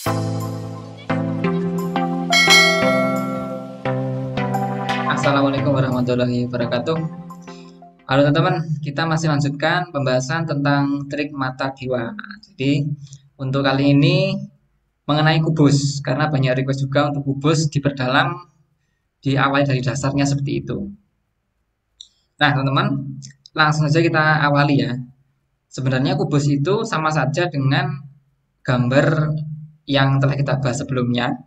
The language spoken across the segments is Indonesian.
Assalamualaikum warahmatullahi wabarakatuh. Halo teman-teman, kita masih lanjutkan pembahasan tentang trik mata dewa. Jadi untuk kali ini mengenai kubus, karena banyak request juga untuk kubus diperdalam di awal dari dasarnya seperti itu. Nah teman-teman, langsung saja kita awali ya. Sebenarnya kubus itu sama saja dengan gambar yang telah kita bahas sebelumnya,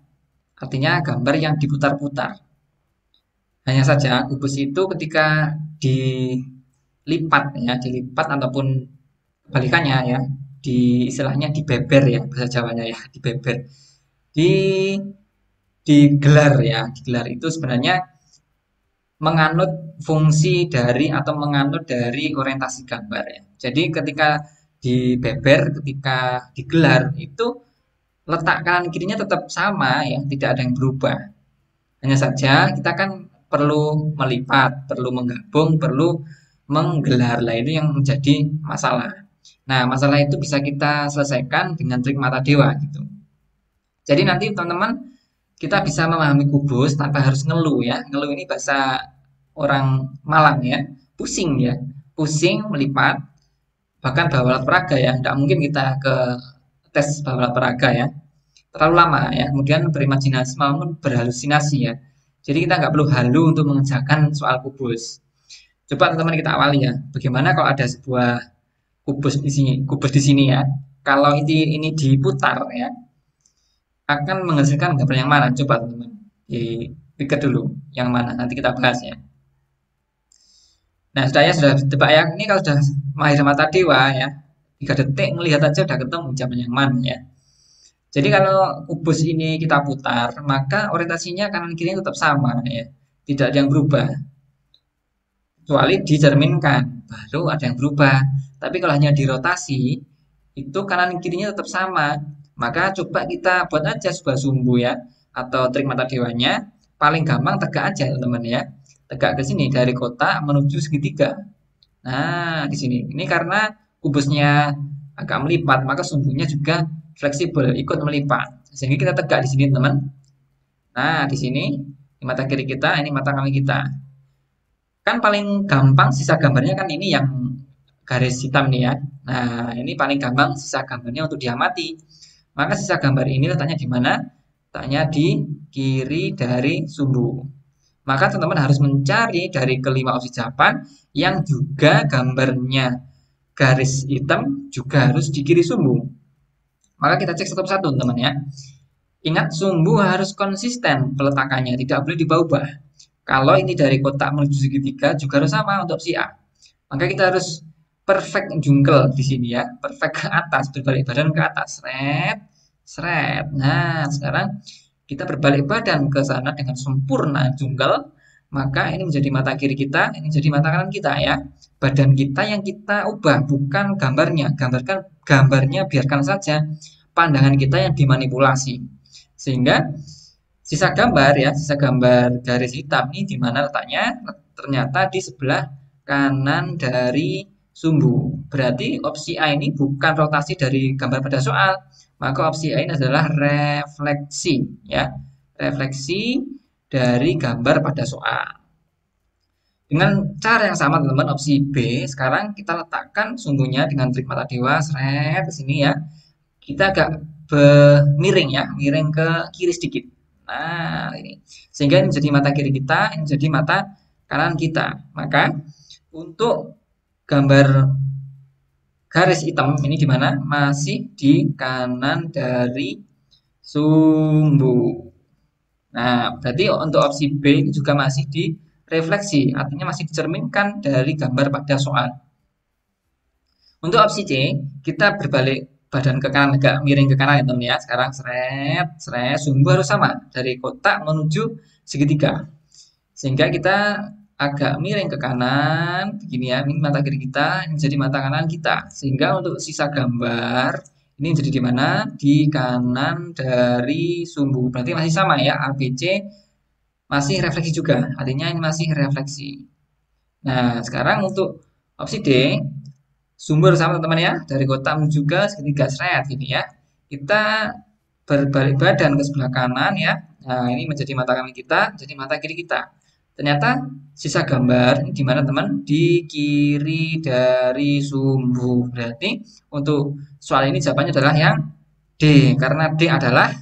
artinya gambar yang diputar-putar. Hanya saja kubus itu ketika dilipat ya, dilipat ataupun kebalikannya ya, di istilahnya dibeber ya bahasa Jawanya ya, dibeber. Di digelar ya, digelar itu sebenarnya menganut fungsi dari atau menganut dari orientasi gambar ya. Jadi ketika dibeber, ketika digelar itu letak kanan kirinya tetap sama ya, tidak ada yang berubah. Hanya saja kita kan perlu melipat, perlu menggabung, perlu menggelar. Lah itu yang menjadi masalah. Nah, masalah itu bisa kita selesaikan dengan trik mata dewa gitu. Jadi nanti teman-teman kita bisa memahami kubus tanpa harus ngeluh ya. Ngeluh ini bahasa orang Malang ya. Pusing ya. Pusing melipat bahkan bawa alat peraga ya. Tidak mungkin kita ke tes bawa alat peraga ya. Terlalu lama ya. Kemudian berimajinasi maupun berhalusinasi ya. Jadi kita nggak perlu halu untuk mengerjakan soal kubus. Coba teman-teman kita awali ya. Bagaimana kalau ada sebuah kubus di sini ya. Kalau ini diputar ya, akan menghasilkan gambar yang mana? Coba teman-teman dipikir dulu yang mana. Nanti kita bahas ya. Nah, sudah tebak ya. Ini kalau sudah mahir mata dewa ya, 3 detik melihat aja udah ketemu jawaban yang mana ya. Jadi kalau kubus ini kita putar, maka orientasinya kanan kirinya tetap sama ya. Tidak ada yang berubah. Kecuali dicerminkan, baru ada yang berubah. Tapi kalau hanya dirotasi, itu kanan kirinya tetap sama. Maka coba kita buat aja sebuah sumbu ya, atau trik mata dewanya. Paling gampang tegak aja teman-teman ya. Tegak ke sini dari kotak menuju segitiga. Nah, di sini. Ini karena kubusnya agak melipat, maka sumbunya juga fleksibel, ikut melipat. Sehingga kita tegak di sini, teman. Nah, di sini, di mata kiri kita, ini mata kanan kita. Kan paling gampang sisa gambarnya kan ini yang garis hitam nih ya. Nah, ini paling gampang sisa gambarnya untuk diamati. Maka sisa gambar ini letaknya di mana? Letaknya di kiri dari sumbu. Maka teman-teman harus mencari dari kelima opsi jawaban yang juga gambarnya garis hitam juga harus di kiri sumbu. Maka kita cek satu persatu teman ya. Ingat sumbu harus konsisten peletakannya, tidak boleh diubah. Kalau ini dari kotak menuju segitiga juga harus sama untuk opsi A. Maka kita harus perfect jungkel di sini ya, perfect ke atas, berbalik badan ke atas, seret, seret. Nah, sekarang kita berbalik badan ke sana dengan sempurna jungkel, maka ini menjadi mata kiri kita, ini menjadi mata kanan kita ya. Badan kita yang kita ubah, bukan gambarnya. Gambarnya biarkan saja, pandangan kita yang dimanipulasi. Sehingga sisa gambar ya, sisa gambar garis hitam ini di mana letaknya? Ternyata di sebelah kanan dari sumbu. Berarti opsi A ini bukan rotasi dari gambar pada soal, maka opsi A ini adalah refleksi ya. Refleksi dari gambar pada soal. Dengan cara yang sama teman-teman, opsi B sekarang kita letakkan sumbunya dengan trik mata dewa seret ke sini ya. Kita agak miring ya, miring ke kiri sedikit. Nah, ini. Sehingga ini menjadi mata kiri kita, ini menjadi mata kanan kita. Maka untuk gambar garis hitam ini di mana? Masih di kanan dari sumbu. Nah, berarti untuk opsi B ini juga masih direfleksi, artinya masih dicerminkan dari gambar pada soal. Untuk opsi C, kita berbalik badan ke kanan, agak miring ke kanan ya teman ya. Sekarang seret, seret, sumbu harus sama dari kotak menuju segitiga. Sehingga kita agak miring ke kanan, begini ya, ini mata kiri kita, ini jadi mata kanan kita. Sehingga untuk sisa gambar, ini jadi di mana? Di kanan dari sumbu. Berarti masih sama ya, A, B, C masih refleksi juga. Artinya ini masih refleksi. Nah, sekarang untuk opsi D, sumber sama teman-teman ya, dari kotak menuju ke segitiga seret ini ya. Kita berbalik badan ke sebelah kanan ya. Nah, ini menjadi mata kanan kita, jadi mata kiri kita. Ternyata sisa gambar ini di mana teman? Di kiri dari sumbu. Berarti untuk soal ini jawabannya adalah yang D, karena D adalah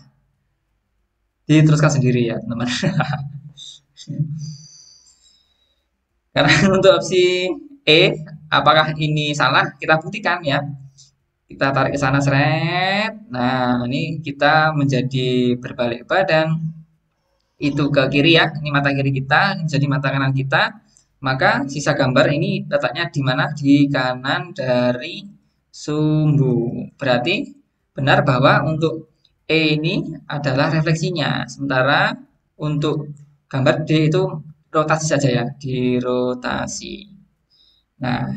diteruskan sendiri ya teman. Karena untuk opsi E, apakah ini salah? Kita buktikan ya. Kita tarik ke sana seret. Nah, ini kita menjadi berbalik badan. Itu ke kiri ya. Ini mata kiri kita, ini jadi mata kanan kita. Maka sisa gambar ini letaknya di mana? Di kanan dari sumbu. Berarti benar bahwa untuk E ini adalah refleksinya. Sementara untuk gambar D itu rotasi saja ya, dirotasi. Nah,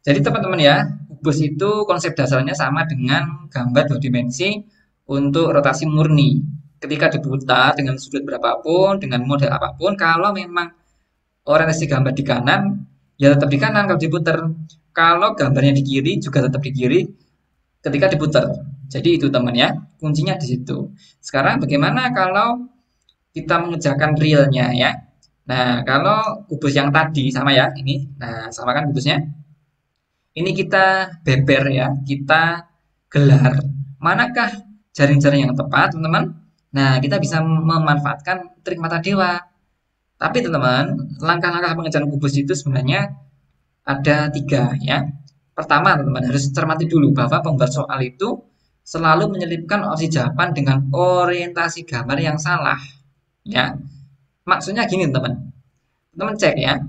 jadi teman-teman ya, kubus itu konsep dasarnya sama dengan gambar dua dimensi untuk rotasi murni. Ketika diputar dengan sudut berapapun, dengan model apapun, kalau memang orientasi gambar di kanan, ya tetap di kanan kalau diputar. Kalau gambarnya di kiri, juga tetap di kiri ketika diputar. Jadi itu teman ya, kuncinya di situ. Sekarang bagaimana kalau kita mengerjakan realnya ya? Nah, kalau kubus yang tadi sama ya, ini. Nah, sama kan kubusnya? Ini kita beber ya, kita gelar. Manakah jaring-jaring yang tepat, teman-teman? Nah, kita bisa memanfaatkan trik mata dewa. Tapi teman-teman, langkah-langkah pengerjaan kubus itu sebenarnya ada 3 ya. Pertama, teman-teman harus cermati dulu bahwa pembuat soal itu selalu menyelipkan opsi jawaban dengan orientasi gambar yang salah. Ya, maksudnya gini teman-teman. Teman cek ya,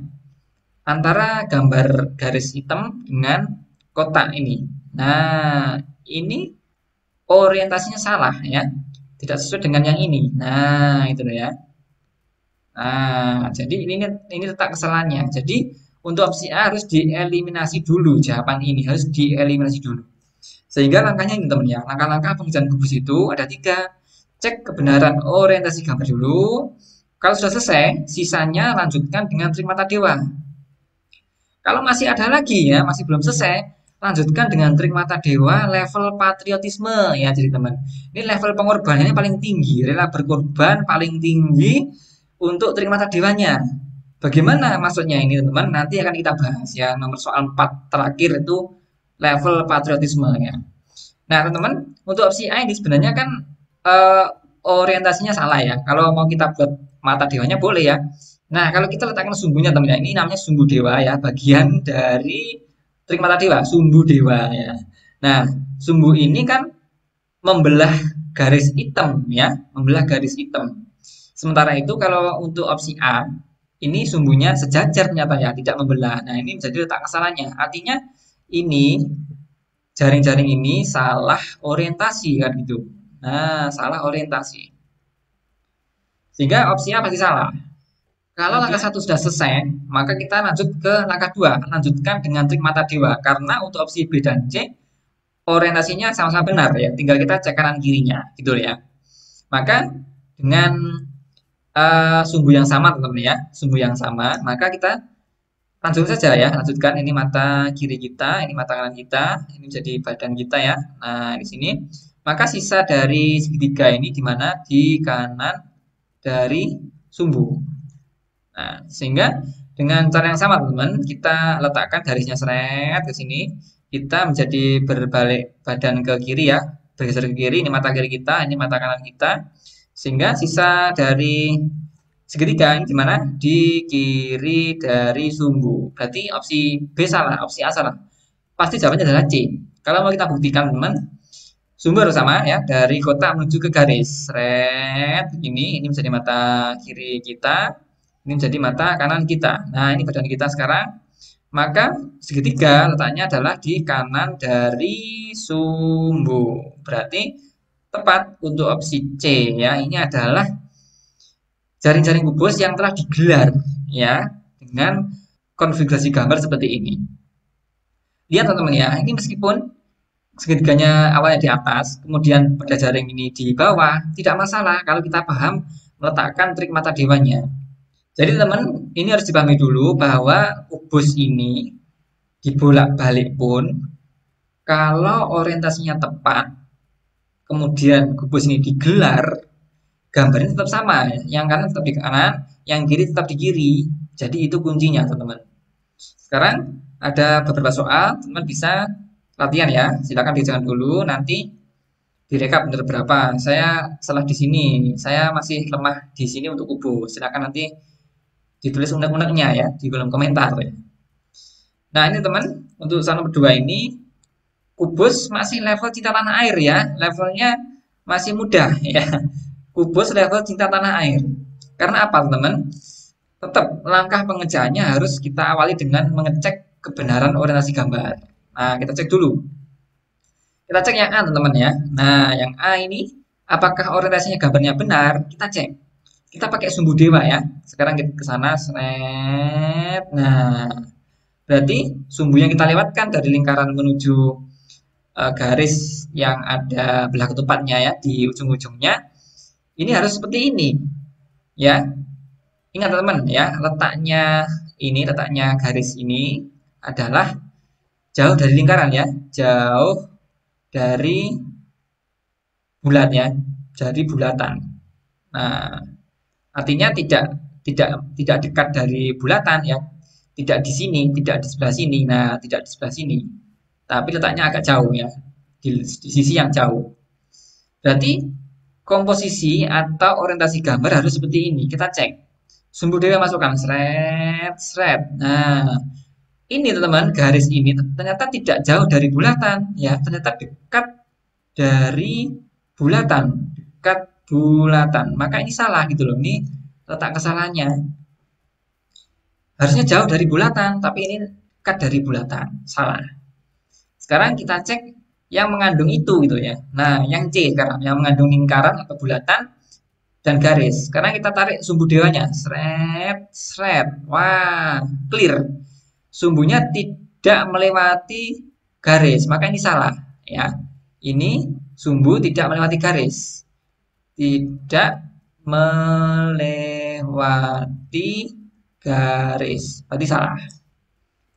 antara gambar garis hitam dengan kotak ini. Nah, ini orientasinya salah ya. Tidak sesuai dengan yang ini. Nah, itu loh ya. Nah, jadi ini letak kesalahannya. Jadi untuk opsi A harus dieliminasi dulu jawaban ini harus dieliminasi dulu. Sehingga langkahnya ini teman ya. Langkah-langkah pengerjaan kubus itu ada 3. Cek kebenaran orientasi gambar dulu. Kalau sudah selesai, sisanya lanjutkan dengan trik mata dewa. Kalau masih ada lagi ya, masih belum selesai, lanjutkan dengan trik mata dewa level patriotisme ya jadi teman. Ini level pengorbanannya paling tinggi, rela berkorban paling tinggi untuk trik mata dewanya. Bagaimana maksudnya ini teman-teman? Nanti akan kita bahas ya. Nomor soal 4 terakhir itu level patriotisme ya. Nah, teman-teman, untuk opsi A ini sebenarnya kan eh, orientasinya salah ya. Kalau mau kita buat mata dewanya boleh ya. Nah, kalau kita letakkan sumbunya teman-teman, ini namanya sumbu dewa ya, bagian dari trik mata dewa, sumbu dewa ya. Nah, sumbu ini kan membelah garis hitam ya, membelah garis hitam. Sementara itu kalau untuk opsi A, ini sumbunya sejajar ternyata ya, tidak membelah. Nah, ini menjadi letak kesalahannya. Artinya ini jaring-jaring ini salah orientasi kan gitu. Nah, salah orientasi. Sehingga opsi A pasti salah. Kalau langkah 1 sudah selesai, maka kita lanjut ke langkah 2, lanjutkan dengan trik mata dewa. Karena untuk opsi B dan C, orientasinya sama-sama benar ya, tinggal kita cek kanan kirinya, gitu ya. Maka dengan sumbu yang sama teman-teman ya, sumbu yang sama, maka kita langsung saja ya, lanjutkan. Ini mata kiri kita, ini mata kanan kita, ini jadi badan kita ya. Nah, di sini, maka sisa dari segitiga ini di mana? Di kanan dari sumbu. Nah, sehingga dengan cara yang sama teman-teman, kita letakkan garisnya seret ke sini, kita menjadi berbalik badan ke kiri ya, bergeser ke kiri, ini mata kiri kita, ini mata kanan kita, sehingga sisa dari segitiga ini di mana? Di kiri dari sumbu. Berarti opsi B salah, opsi A salah. Pasti jawabannya adalah C. Kalau mau kita buktikan teman, sumbu harus sama ya, dari kotak menuju ke garis. Seret, ini menjadi mata kiri kita, ini menjadi mata kanan kita. Nah, ini badan kita sekarang. Maka segitiga letaknya adalah di kanan dari sumbu. Berarti tepat untuk opsi C ya. Ini adalah jaring-jaring kubus yang telah digelar ya dengan konfigurasi gambar seperti ini. Lihat teman-teman ya, ini meskipun segitiganya awalnya di atas, kemudian pada jaring ini di bawah, tidak masalah kalau kita paham meletakkan trik mata dewanya. Jadi teman, ini harus dipahami dulu bahwa kubus ini dibolak-balik pun, kalau orientasinya tepat, kemudian kubus ini digelar, gambarnya tetap sama. Yang kanan tetap di kanan, yang kiri tetap di kiri. Jadi itu kuncinya, teman-teman. Sekarang ada beberapa soal, teman-teman bisa latihan ya. Silakan dikerjakan dulu, nanti direkap benar berapa. Saya salah di sini, saya masih lemah di sini untuk kubus. Silakan nanti ditulis unek-uneknya ya di kolom komentar ya. Nah, ini teman, untuk soal nomor 2 ini kubus masih level cinta tanah air ya. Levelnya masih mudah ya. Kubus level cinta tanah air. Karena apa, teman? Tetap langkah pengerjaannya harus kita awali dengan mengecek kebenaran orientasi gambar. Nah, kita cek dulu. Kita cek yang A, teman-teman ya. Nah, yang A ini apakah orientasinya gambarnya benar? Kita cek. Kita pakai sumbu dewa ya. Sekarang kita ke sana, seret. Nah, berarti sumbu yang kita lewatkan dari lingkaran menuju garis yang ada belah ketupatnya ya di ujung-ujungnya ini harus seperti ini ya. Ingat teman-teman ya, letaknya garis ini adalah jauh dari lingkaran ya, jauh dari bulat ya, dari bulatan. Nah, artinya tidak dekat dari bulatan ya, tidak di sini, tidak di sebelah sini. Nah, tidak di sebelah sini, tapi letaknya agak jauh ya, di sisi yang jauh. Berarti komposisi atau orientasi gambar harus seperti ini. Kita cek. Sumbu dewa masukkan, seret. Nah, ini teman-teman, garis ini ternyata tidak jauh dari bulatan ya, ternyata dekat dari bulatan, dekat bulatan. Maka ini salah gitu loh. Ini letak kesalahannya. Harusnya jauh dari bulatan, tapi ini dekat dari bulatan. Salah. Sekarang kita cek yang mengandung itu gitu ya. Nah, yang C sekarang yang mengandung lingkaran atau bulatan dan garis. Sekarang kita tarik sumbu dewanya. Seret. Wah, clear. Sumbunya tidak melewati garis, maka ini salah ya. Ini sumbu tidak melewati garis. Tidak melewati garis. Berarti salah.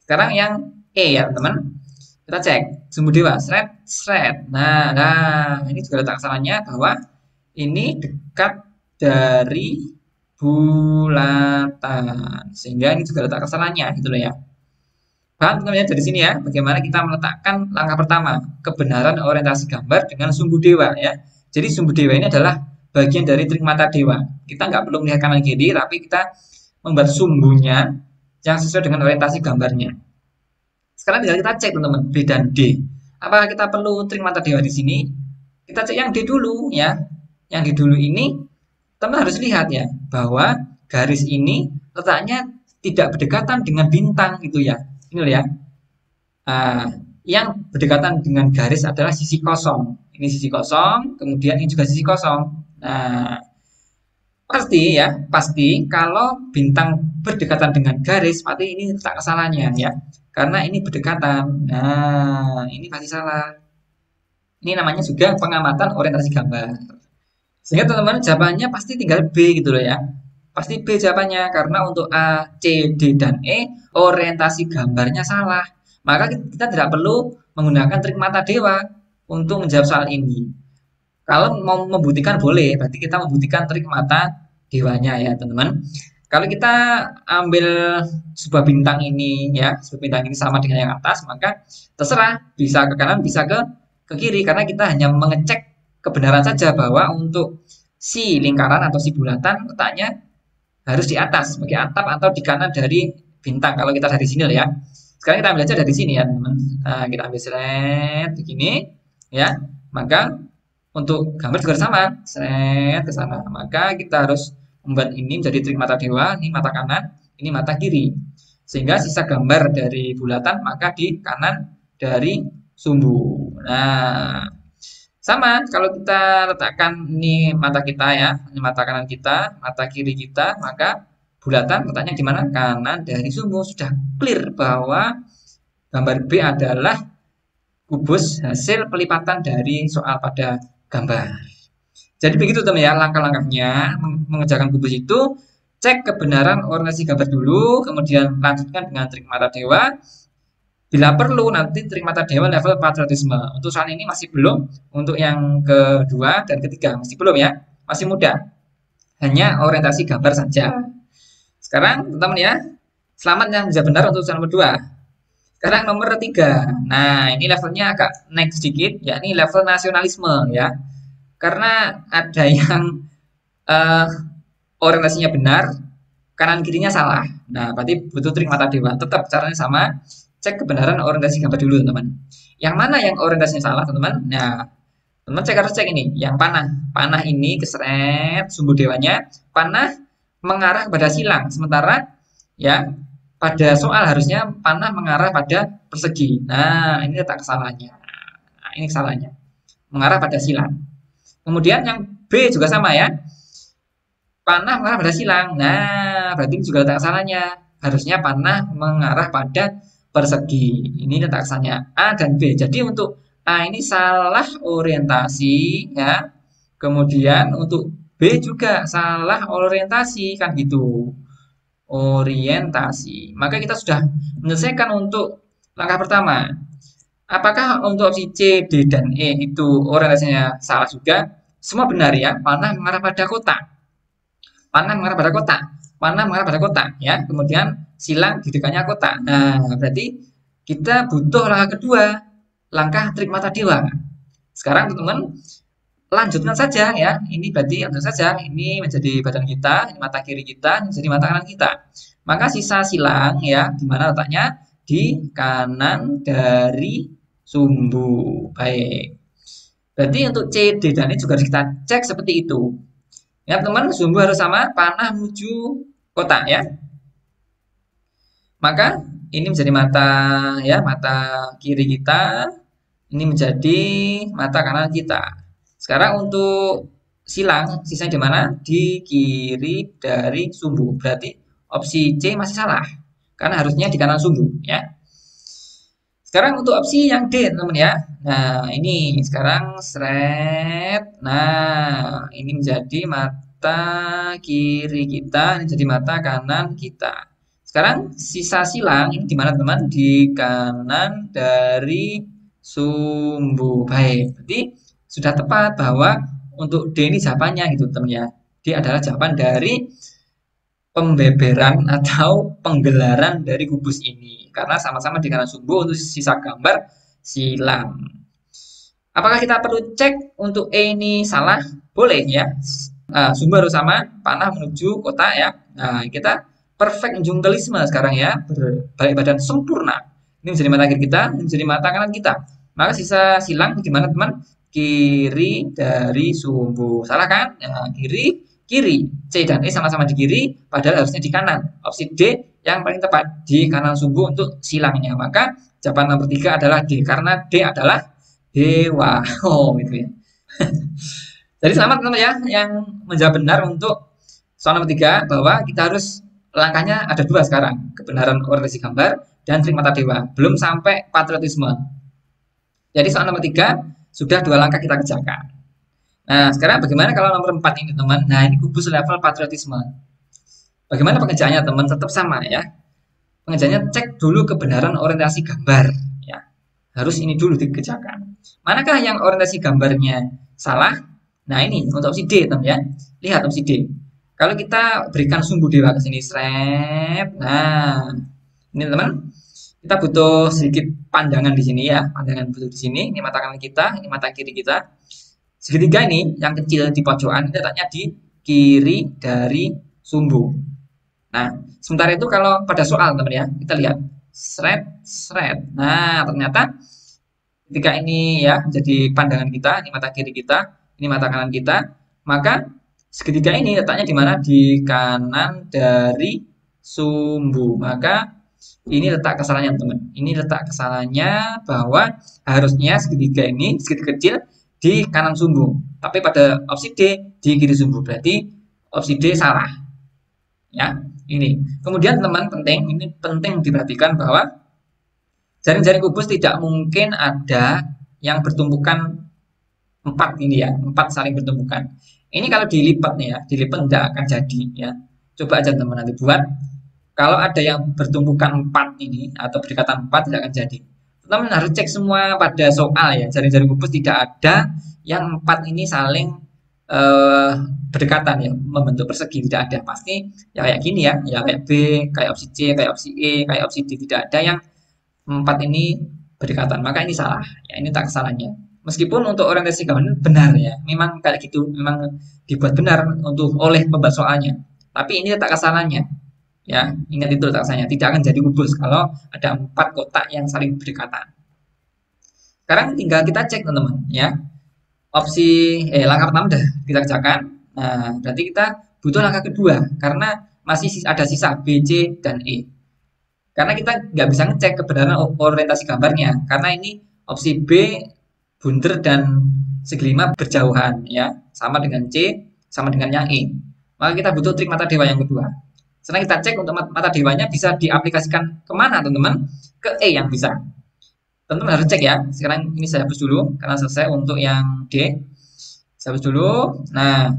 Sekarang yang E ya, teman. Kita cek sumbu dewa, seret. Nah, ini juga letak kesalahannya bahwa ini dekat dari bulatan, sehingga ini juga letak kesalahannya gitu loh ya. Paham teman-teman dari sini ya, bagaimana kita meletakkan langkah pertama, kebenaran orientasi gambar dengan sumbu dewa ya. Jadi sumbu dewa ini adalah bagian dari trik mata dewa. Kita nggak perlu melihat kanan kiri, tapi kita membuat sumbunya yang sesuai dengan orientasi gambarnya. Sekarang tinggal kita cek teman-teman, B dan D. Apakah kita perlu trik mata dewa di sini? Kita cek yang D dulu ya. Yang D dulu ini, teman harus lihat ya, bahwa garis ini letaknya tidak berdekatan dengan bintang gitu ya. Ini loh ya. Yang berdekatan dengan garis adalah sisi kosong. Ini sisi kosong, kemudian ini juga sisi kosong. Nah, pasti kalau bintang berdekatan dengan garis, pasti ini letak kesalahannya ya. Karena ini berdekatan. Nah, ini pasti salah. Ini namanya juga pengamatan orientasi gambar. Sehingga teman-teman jawabannya pasti tinggal B gitu loh ya. Pasti B jawabannya karena untuk A, C, D, dan E orientasi gambarnya salah. Maka kita tidak perlu menggunakan trik mata dewa untuk menjawab soal ini. Kalau mau membuktikan boleh, berarti kita membuktikan trik mata dewanya ya teman-teman. Kalau kita ambil sebuah bintang ini ya, sebuah bintang ini sama dengan yang atas, maka terserah bisa ke kanan, bisa ke kiri karena kita hanya mengecek kebenaran saja bahwa untuk si lingkaran atau si bulatan letaknya harus di atas sebagai atap atau di kanan dari bintang kalau kita dari sini ya. Sekarang kita ambil aja dari sini ya teman. Nah, kita ambil seret begini ya. Maka untuk gambar juga sama, seret ke sana. Maka kita harus membuat ini menjadi trik mata dewa, ini mata kanan, ini mata kiri. Sehingga sisa gambar dari bulatan maka di kanan dari sumbu. Nah, sama kalau kita letakkan ini mata kita ya, ini mata kanan kita, mata kiri kita, maka bulatan letaknya di mana? Kanan dari sumbu. Sudah clear bahwa gambar B adalah kubus hasil pelipatan dari soal pada gambar. Jadi begitu teman ya langkah-langkahnya mengerjakan kubus itu. Cek kebenaran orientasi gambar dulu, kemudian lanjutkan dengan trik mata dewa. Bila perlu nanti Trikmata Dewa level patriotisme. Untuk soal ini masih belum, untuk yang kedua dan ketiga masih belum ya, masih mudah. Hanya orientasi gambar saja. Sekarang teman-teman ya, selamat yang bisa benar untuk soal nomor 2. Sekarang nomor 3. Nah, ini levelnya agak naik sedikit, yakni level nasionalisme ya. Karena ada yang eh, orientasinya benar, kanan kirinya salah. Nah, berarti butuh trik mata dewa. Tetap caranya sama. Cek kebenaran orientasi gambar dulu, teman-teman. Yang mana yang orientasinya salah, teman-teman? Nah, teman-teman cek harus cek ini. Yang panah. Panah ini keseret sumbu dewanya. Panah mengarah kepada silang. Sementara ya pada soal harusnya panah mengarah pada persegi. Nah, ini letak kesalahannya. Nah, ini kesalahannya. Mengarah pada silang. Kemudian yang B juga sama ya. Panah mengarah pada silang. Nah, berarti ini juga letak kesalahannya. Harusnya panah mengarah pada persegi. Ini letak kesalahannya A dan B. Jadi untuk A ini salah orientasi ya. Kemudian untuk B juga salah orientasi kan gitu. Orientasi. Maka kita sudah menyelesaikan untuk langkah pertama. Apakah untuk opsi C, D, dan E itu orientasinya salah juga? Semua benar ya. Panah mengarah pada kotak. Panah mengarah pada kotak. Panah mengarah pada kotak ya. Kemudian silang di dekatnya kotak. Nah, berarti kita butuh langkah kedua, langkah trik mata dewa. Sekarang teman-teman lanjutkan saja ya. Ini berarti lanjutkan saja. Ini menjadi badan kita, ini mata kiri kita, ini menjadi mata kanan kita. Maka sisa silang ya, di mana letaknya? Di kanan dari sumbu. Baik. Berarti untuk C, D, dan E juga harus kita cek seperti itu. Ya teman, sumbu harus sama, panah menuju kotak ya. Maka ini menjadi mata ya, mata kiri kita. Ini menjadi mata kanan kita. Sekarang untuk silang, sisanya di mana? Di kiri dari sumbu. Berarti opsi C masih salah. Karena harusnya di kanan sumbu ya. Sekarang untuk opsi yang D, teman-teman ya. Nah, ini sekarang seret. Nah, ini menjadi mata kiri kita, ini jadi mata kanan kita. Sekarang sisa silang ini di mana, teman? Di kanan dari sumbu. Baik, berarti sudah tepat bahwa untuk D ini jawabannya gitu, teman ya. D adalah jawaban dari pembeberan atau penggelaran dari kubus ini karena sama-sama di kanan sumbu untuk sisa gambar silang. Apakah kita perlu cek untuk E ini salah? Boleh ya. Sumbu harus sama, panah menuju kotak ya. Nah, kita perfect jungkelisme sekarang ya, berbalik badan sempurna. Ini menjadi mata kiri kita, ini menjadi mata kanan kita. Maka sisa silang di mana, teman? Kiri dari sumbu. Salah kan? Nah, kiri kiri. C dan E sama-sama di kiri, padahal harusnya di kanan. Opsi D yang paling tepat, di kanan sumbu untuk silangnya. Maka jawaban nomor 3 adalah D, karena D adalah dewa. Oh, gitu ya. Jadi selamat teman-teman ya, yang menjawab benar untuk soal nomor 3, bahwa kita harus langkahnya ada 2 sekarang. Kebenaran orientasi gambar dan trik mata dewa. Belum sampai patriotisme. Jadi soal nomor 3, sudah 2 langkah kita kerjakan. Nah, sekarang bagaimana kalau nomor 4 ini, teman? Nah, ini kubus level patriotisme. Bagaimana pengerjaannya, teman? Tetap sama ya. Pengerjaannya cek dulu kebenaran orientasi gambar. Ya, harus ini dulu dikerjakan. Manakah yang orientasi gambarnya salah? Nah, ini untuk opsi D, teman ya. Lihat opsi D. Kalau kita berikan sumbu dewa ke sini, seret. Nah, ini teman. Kita butuh sedikit pandangan di sini ya. Pandangan butuh di sini. Ini mata kanan kita, ini mata kiri kita. Segitiga ini yang kecil di pojokan letaknya di kiri dari sumbu. Nah, sementara itu kalau pada soal teman ya, kita lihat seret. Nah, ternyata ketika ini ya jadi pandangan kita, ini mata kiri kita, ini mata kanan kita, maka segitiga ini letaknya di mana? Di kanan dari sumbu. Maka ini letak kesalahannya, teman. Ini letak kesalahannya bahwa harusnya segitiga ini segitiga kecil di kanan sumbu, tapi pada opsi D di kiri sumbu, berarti opsi D salah ya. Ini kemudian teman, ini penting diperhatikan bahwa jaring-jaring kubus tidak mungkin ada yang bertumpukan 4 ini ya, 4 saling bertumpukan. Ini kalau dilipat nih ya, dilipat tidak akan jadi ya. Coba aja teman nanti buat, kalau ada yang bertumpukan 4 ini atau berdekatan 4 tidak akan jadi. teman harus cek semua pada soal ya. Jaring-jaring kubus tidak ada yang 4 ini saling eh, berdekatan ya, membentuk persegi, tidak ada. Pasti ya kayak gini ya, ya kayak B, kayak opsi C, kayak opsi E, kayak opsi D, tidak ada yang 4 ini berdekatan. Maka ini salah. Ya, ini tak kesalahannya. Meskipun untuk orientasi gambar ini benar ya, memang kayak gitu, memang dibuat benar untuk oleh pembuat soalnya. Tapi ini tak kesalahannya. Ya, ingat itu tak kesalahannya. Tidak akan jadi kubus kalau ada 4 kotak yang saling berdekatan. Sekarang tinggal kita cek teman-teman ya. Opsi langkah pertama udah kita kerjakan. Nah, berarti kita butuh langkah kedua karena masih ada sisa B, C, dan E. Karena kita nggak bisa ngecek kebenaran orientasi gambarnya karena ini opsi B bunder dan segi 5 berjauhan ya, sama dengan C, sama dengan yang E. Maka kita butuh trik mata dewa yang kedua. Sekarang kita cek untuk mata dewanya bisa diaplikasikan kemana teman-teman? Ke E yang bisa. Teman-teman harus cek ya. Sekarang ini saya hapus dulu karena selesai untuk yang D. Saya hapus dulu. Nah,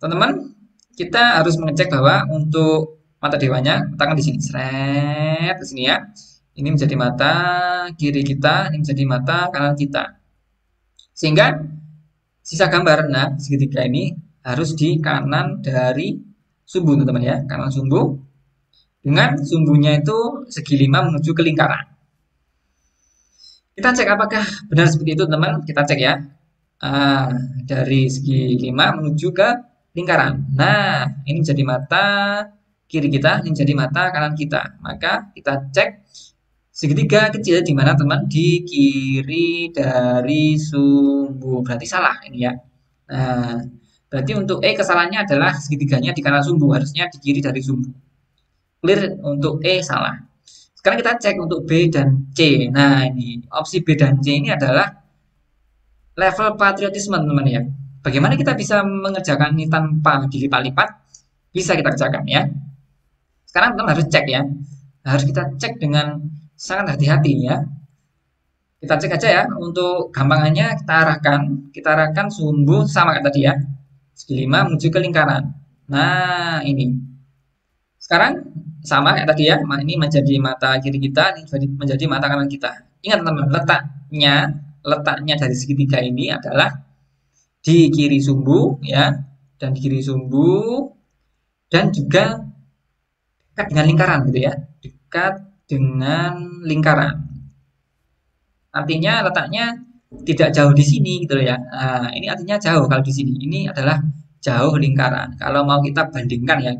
teman-teman, kita harus mengecek bahwa untuk mata dewanya letakkan di sini. Seret di sini ya. Ini menjadi mata kiri kita, ini menjadi mata kanan kita. Sehingga sisa gambar, nah segitiga ini harus di kanan dari sumbu teman-teman ya. Kanan sumbu. Dengan sumbunya itu segi 5 menuju ke lingkaran. Kita cek apakah benar seperti itu teman-teman. Kita cek ya. Dari segi 5 menuju ke lingkaran. Nah, ini menjadi mata kiri kita, ini menjadi mata kanan kita. Maka kita cek segitiga kecil di mana teman? Di kiri dari sumbu. Berarti salah ini ya. Nah, berarti untuk E kesalahannya adalah segitiganya di kanan sumbu. Harusnya di kiri dari sumbu. Clear untuk E salah. Sekarang kita cek untuk B dan C. Nah, ini opsi B dan C ini adalah level patriotisme teman-teman ya. Bagaimana kita bisa mengerjakan ini tanpa dilipat-lipat? Bisa kita kerjakan ya. Sekarang teman harus cek ya. Harus kita cek dengan sangat hati-hati ya. Kita cek aja ya. Untuk gampangannya kita arahkan sumbu sama kayak tadi ya. Segi 5 menuju ke lingkaran. Nah, ini. Sekarang sama kayak tadi ya. Ini menjadi mata kiri kita, ini menjadi mata kanan kita. Ingat teman-teman, letaknya dari segitiga ini adalah di kiri sumbu ya, dan di kiri sumbu dan juga dekat dengan lingkaran gitu ya, dekat dengan lingkaran. Artinya letaknya tidak jauh di sini gitu ya. Nah, ini artinya jauh kalau di sini. Ini adalah jauh lingkaran. Kalau mau kita bandingkan ya,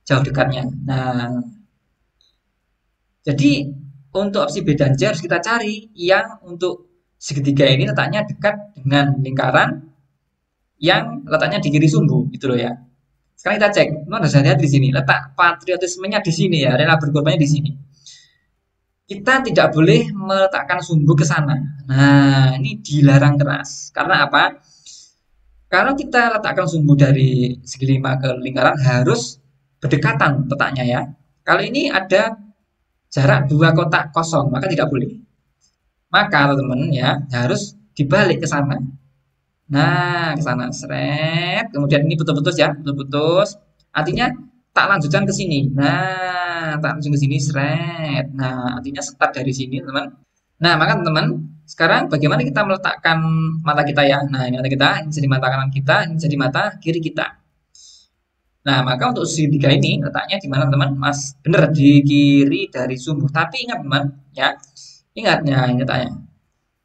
jauh dekatnya. Nah, jadi untuk opsi B dan C harus kita cari yang untuk segitiga ini letaknya dekat dengan lingkaran yang letaknya di kiri sumbu gitu loh ya. Sekarang kita cek, harus hati-hati di sini. Letak patriotismenya di sini ya, rela berkorbannya di sini. Kita tidak boleh meletakkan sumbu ke sana. Nah, ini dilarang keras. Karena apa? Kalau kita letakkan sumbu dari segi 5 ke lingkaran harus berdekatan letaknya ya. Kalau ini ada jarak 2 kotak kosong, maka tidak boleh. Maka teman-teman ya harus dibalik ke sana. Nah, ke sana seret. Kemudian ini putus-putus ya, putus-putus. Artinya tak lanjutkan ke sini. Nah, tak lanjutkan ke sini seret. Nah, artinya start dari sini, teman. Nah, maka teman-teman, sekarang bagaimana kita meletakkan mata kita ya? Nah, ini mata kita, ini jadi mata kanan kita, ini jadi mata kiri kita. Nah, maka untuk segitiga ini letaknya di mana, teman? Mas, bener di kiri dari sumbu. Tapi ingat, teman, ya. Ingat ya, ini letaknya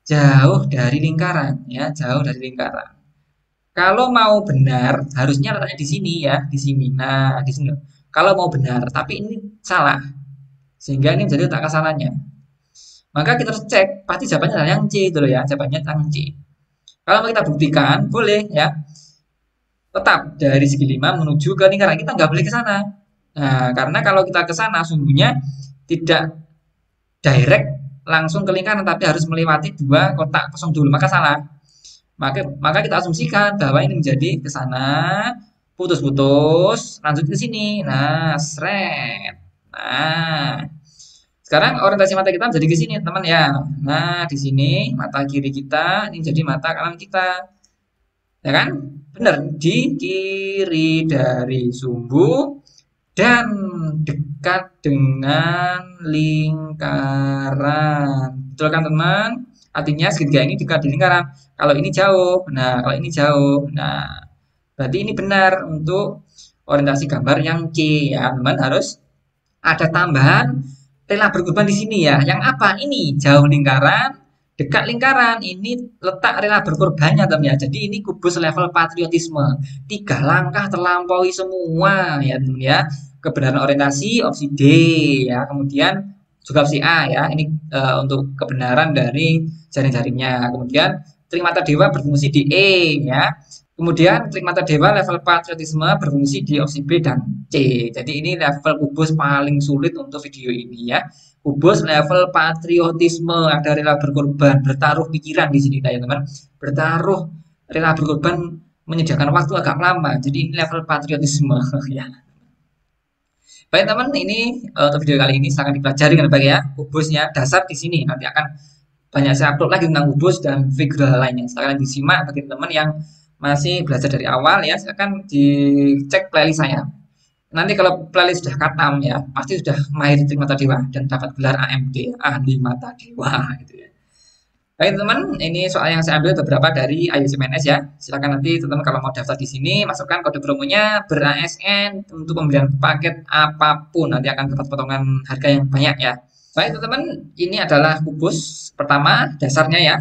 jauh dari lingkaran ya, jauh dari lingkaran. Kalau mau benar harusnya letaknya di sini ya, di sini. Nah, di sini. Kalau mau benar, tapi ini salah. Sehingga ini menjadi letak kesalahannya. Maka kita harus cek, pasti jawabannya adalah yang C itu loh ya, jawabannya yang C. Kalau mau kita buktikan, boleh ya. Tetap dari segi 5 menuju ke lingkaran, kita nggak boleh ke sana. Nah, karena kalau kita ke sana sungguhnya tidak direct langsung ke lingkaran tapi harus melewati 2 kotak kosong dulu, maka salah. Maka kita asumsikan bahwa ini menjadi ke sana, putus-putus, lanjut ke sini. Nah, seret. Nah, sekarang orientasi mata kita menjadi ke sini, teman ya. Nah, di sini mata kiri kita, ini jadi mata kanan kita. Ya kan? Benar, di kiri dari sumbu dan dekat dengan lingkaran Betul kan teman? Artinya segitiga ini juga di lingkaran. Kalau ini jauh, nah kalau ini jauh, nah berarti ini benar untuk orientasi gambar yang C ya. Teman harus ada tambahan rela berkorban di sini ya. Yang apa? Ini jauh lingkaran, dekat lingkaran. Ini letak rela berkorbannya teman ya. Jadi ini kubus level patriotisme. 3 langkah terlampaui semua ya teman ya. Kebenaran orientasi opsi D ya. Kemudian juga opsi A ya. Ini untuk kebenaran dari jaring-jaringnya. Kemudian trik mata dewa berfungsi di E ya. Kemudian trik mata dewa level patriotisme berfungsi di opsi B dan C. Jadi ini level kubus paling sulit untuk video ini ya. Kubus level patriotisme, ada rela berkorban, bertaruh pikiran di sini teman-teman. Bertaruh rela berkorban menyediakan waktu agak lama. Jadi ini level patriotisme ya. Baik teman, ini untuk video kali ini silahkan dipelajari dengan baik ya. Kubusnya dasar di sini, nanti akan banyak saya upload lagi tentang kubus dan figural lainnya. Silahkan disimak bagi teman yang masih belajar dari awal ya, silahkan dicek playlist saya. Nanti kalau playlist sudah katam ya, pasti sudah mahir trik mata dewa dan dapat gelar AMD, ahli mata dewa gitu ya. Baik teman, ini soal yang saya ambil beberapa dari IUCMNS ya. Silakan nanti teman-teman kalau mau daftar di sini masukkan kode promonya ber-ASN untuk pembelian paket apapun, nanti akan dapat potongan harga yang banyak ya. Baik teman-teman, ini adalah kubus pertama dasarnya ya.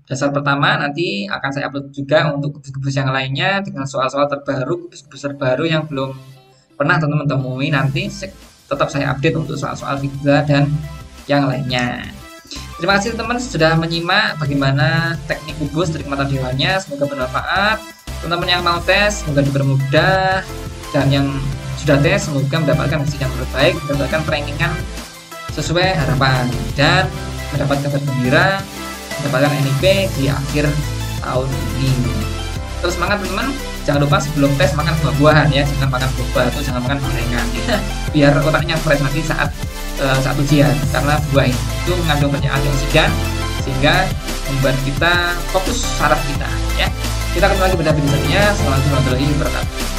Dasar pertama nanti akan saya upload juga untuk kubus-kubus yang lainnya dengan soal-soal terbaru, kubus-kubus terbaru yang belum pernah teman-teman temui, nanti tetap saya update untuk soal-soal figura dan yang lainnya. Terima kasih teman-teman sudah menyimak bagaimana teknik kubus trik mata dewanya. Semoga bermanfaat. Teman-teman yang mau tes semoga dipermudah, dan yang sudah tes semoga mendapatkan hasil yang terbaik, mendapatkan rankingan sesuai harapan dan mendapat kabar gembira, mendapatkan NIP di akhir tahun ini. Terus semangat teman-teman. Jangan lupa sebelum tes makan buah-buahan ya, jangan makan buah atau jangan makan gorengan ya. Biar otaknya fresh nanti saat ujian, karena buah itu mengandung banyak antioksidan sehingga membuat kita fokus saraf kita ya. Kita ketemu lagi pada video selanjutnya. Assalamualaikum warahmatullahi wabarakatuh.